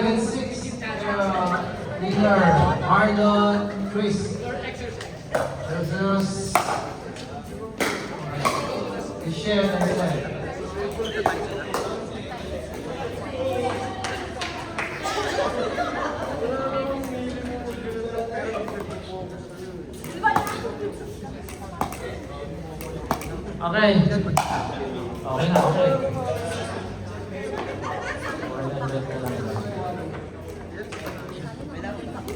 11-6. Winner, Marlon Chris. Versus Michelle and Sel. Okay. Okay na, okay.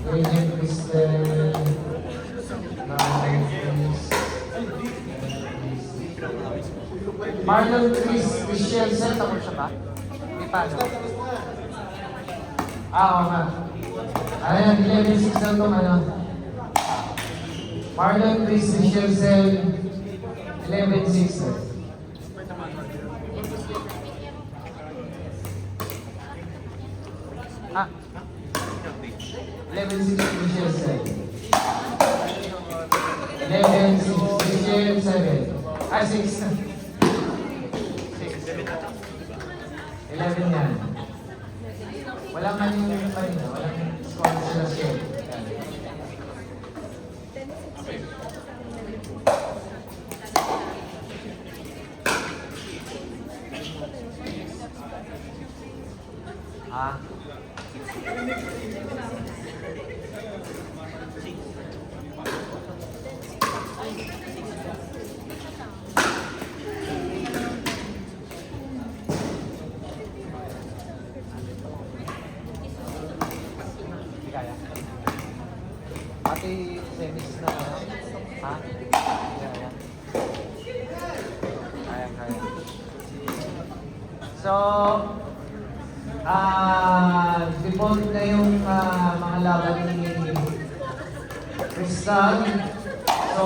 Agent Kristen. Marlon Chris Michelle Sel. Tapos siya ba? Hindi pa, no? Oo nga. Ayan, 11-6 na itong ano. Marlon Chris Michelle Sel. 11-6 na. Ah. 11-6 Michelle Sel. 11-6 Michelle 7. Ah, 6 na. 11 yan. Walang maning pa rin. Walang score sila siya. Ah. Pati semis na ha? Kaya. So, default na yung mga laban ni Crystal. So,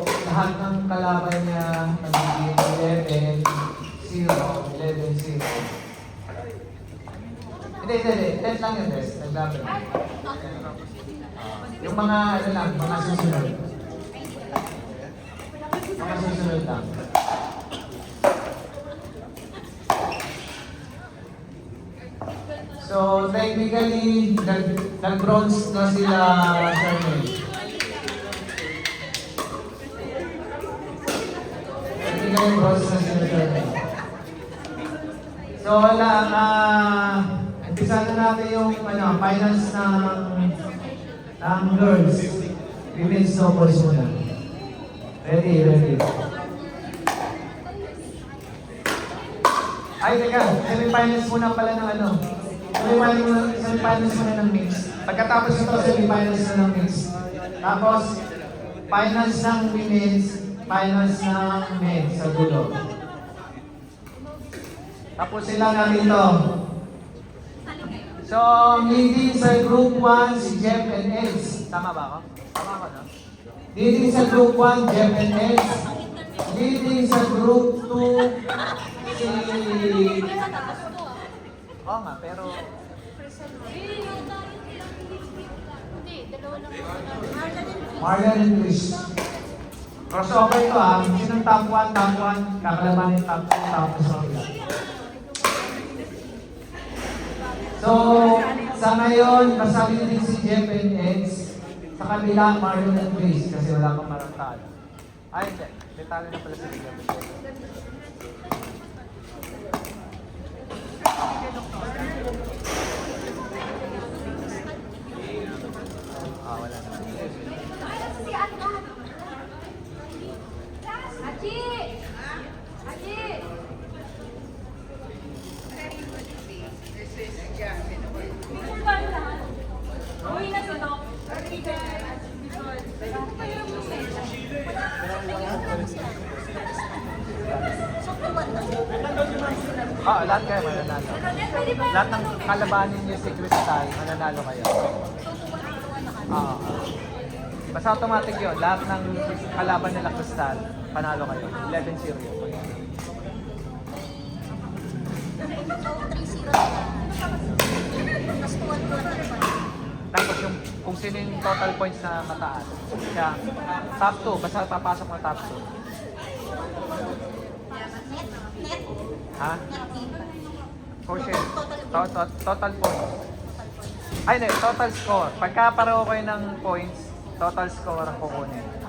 lahat ng kalaban niya nagiging 11-0, 11-0. Hindi. 10 lang yun, Des. Naglaban. Yung mga ano lang, mga susunod. Mga susunod lang. So, technically, nag-bronze na sila, Sir Mel. Technically, bronze na sila, Sir Mel. So, wala, umpisa na natin yung finals ng girls. Women's doubles muna. Ready. Ay, teka, semifinals muna pala ng ano. Semifinals muna ng mix. Pagkatapos ito, semifinals na ng mix. Tapos, finals ng women's, finals ng men's sa dulo. Tapos sila na dito. So, leading sa group 1, si Jeff and Eds. Tama ba ako? Tama ako, no? Leading sa group 1, Jeff and Eds. Leading sa group 2, si... Oo nga, pero... Marlon and Chris. Crossover ito Sinong top 1, kakalaban yung top 2, tapos sila. So, sa ngayon, kasali din si Jeff and Eds. Sa kabila, Marlon and Chris, kasi wala pang marantalo. Ay, hindi. Detalo na pala si Jeff and Eds. Wala na. Lahat kayo mananalo. Lahat ng kalabanin niyo si Crystal, mananalo kayo. Basta automatic yun. Lahat ng kalaban nila Crystal, panalo kayo. 11-0 yun. Tapos yung kung sino yung total points na mataas. Siya, top 2. Basta papasok ng top 2. Ha? For sure. Total points. Ay, hindi, total score. Pagka pareho kayo ng points, total score ang kukunin.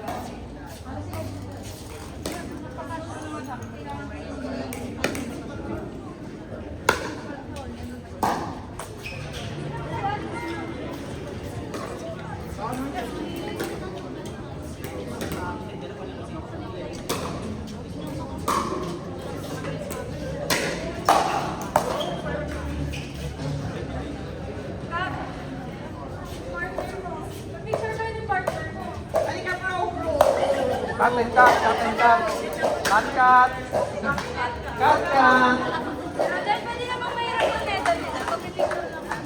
Cut and cut, cut and cut. Cut, cut. Cut, cut. Dahil pwede namang mahirap yung medal nila. Pagpipicture lang.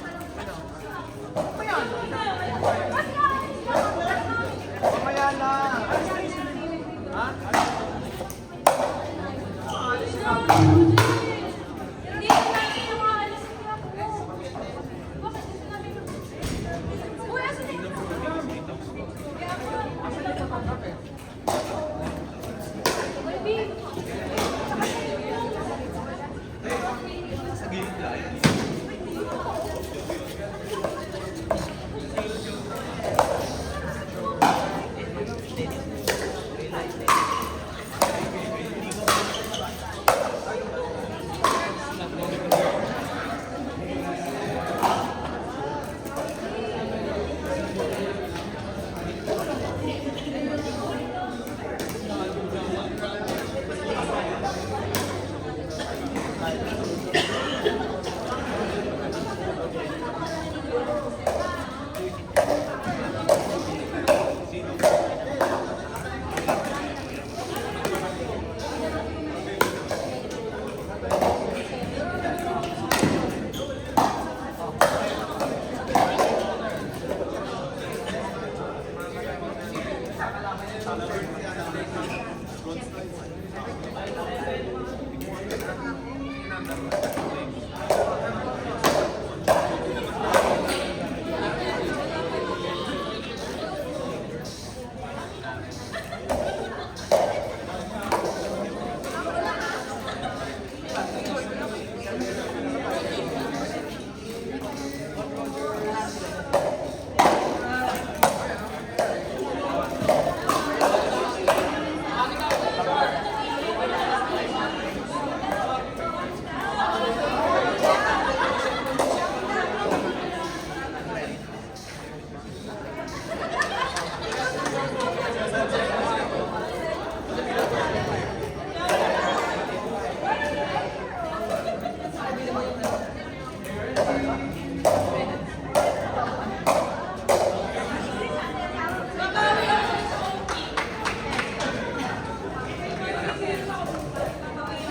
Mamaya na. Ha? Hindi ko namin yung mga alis nila po. Bakit gusto namin yung... Uy, asan yung... Uy, babe.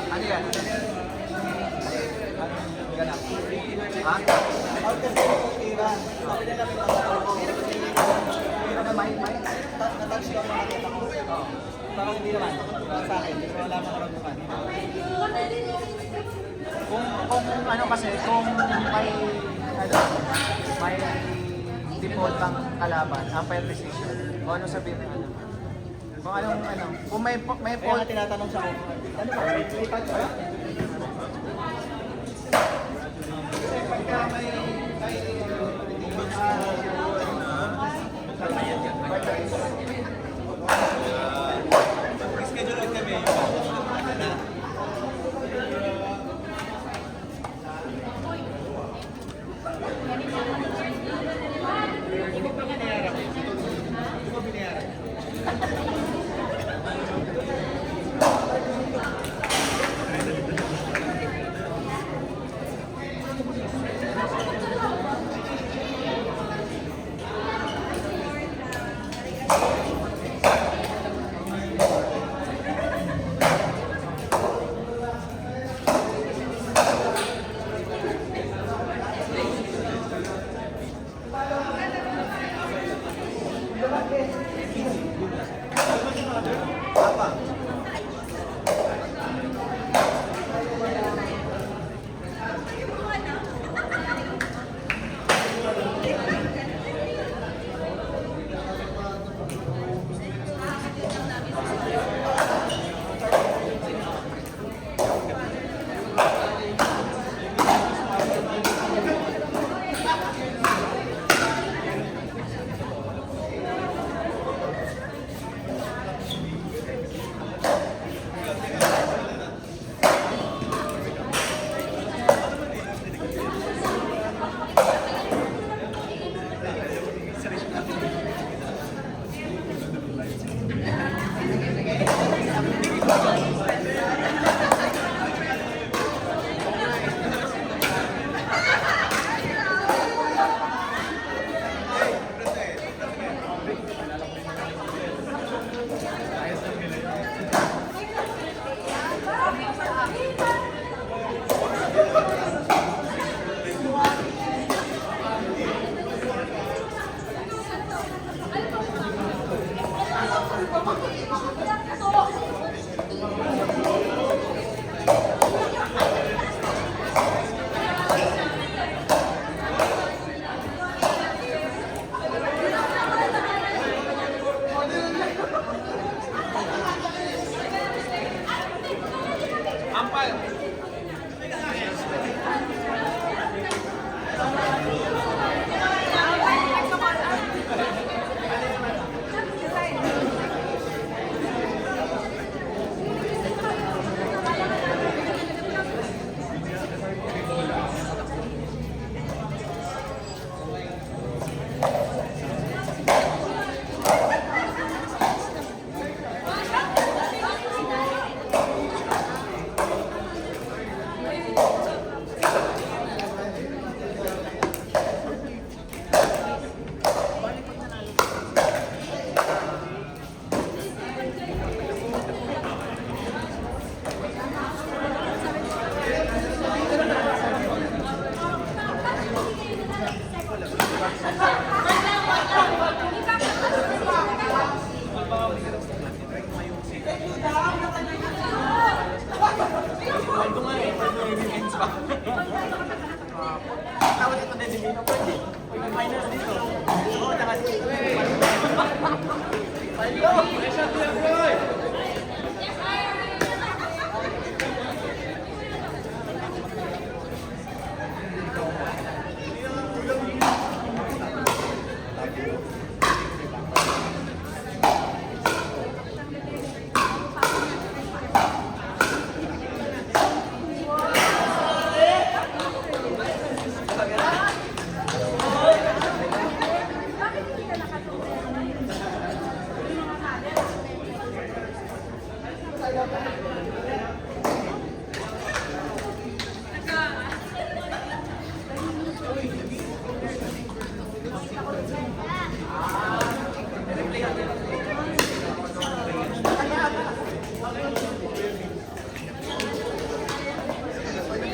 Ano yan? Ganap. Ha? Ano may? Natouch ko ang mga kita ko. Parang hindi naman. Sa akin, hindi ko alam ang naman. Kung ano kasi, kung may default ang kalaban, umpire decision, o ano sabihin ng ano. Kung anong kung may Kaya fault, nga tinatanong siya kung ano ba? May touch ba? kasi pagka may Tawag ito na dito. Pwede finals dito. Oo, tapos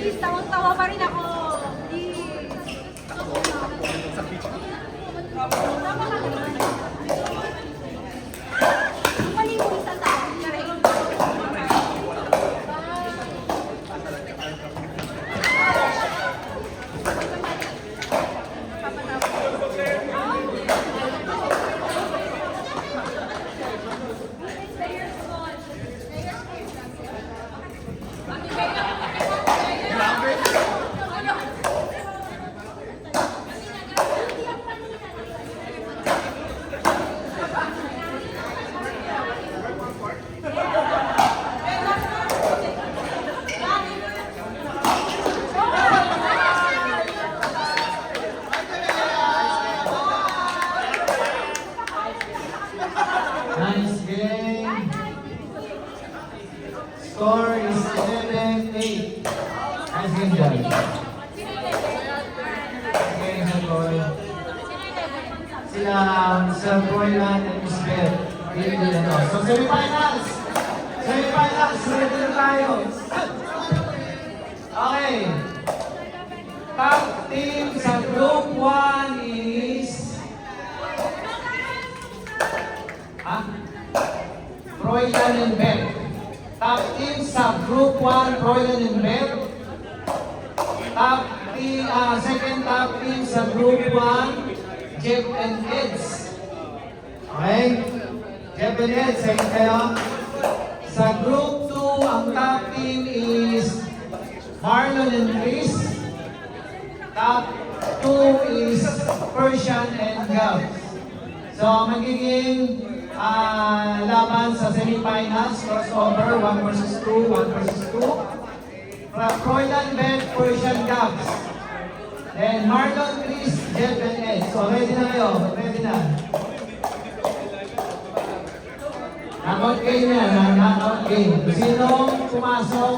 Please, tawang-tawa pa rin ako. Nice game. Score is 11-8. Nice game, Judge. Okay, Boy. Sila, Sir Boylan and Miss Beth. So, semifinals! Semifinals! Ready na tayo. Okay. Top team sa Group 1 is... Froilan and Beth. Top team sa Group 1, Froilan and Beth. Second top team sa Group 1, Jeff and Eds. Okay? Jeff and Eds, second kayo. Sa Group 2, ang top team is Marlon and Chris. Top 2 is Persian and Gabs. So, magiging laban sa semifinals, crossover, 1 versus 2, 1 versus 2. Froilan, Beth, Persian, Gabs. Then Marlon, Chris, Jeff, and Ed. So ready na kayo? Ready na? Knockout game yan, knockout game. Sinong pumasok,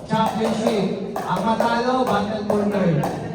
championship. Ang matalo, battle for third.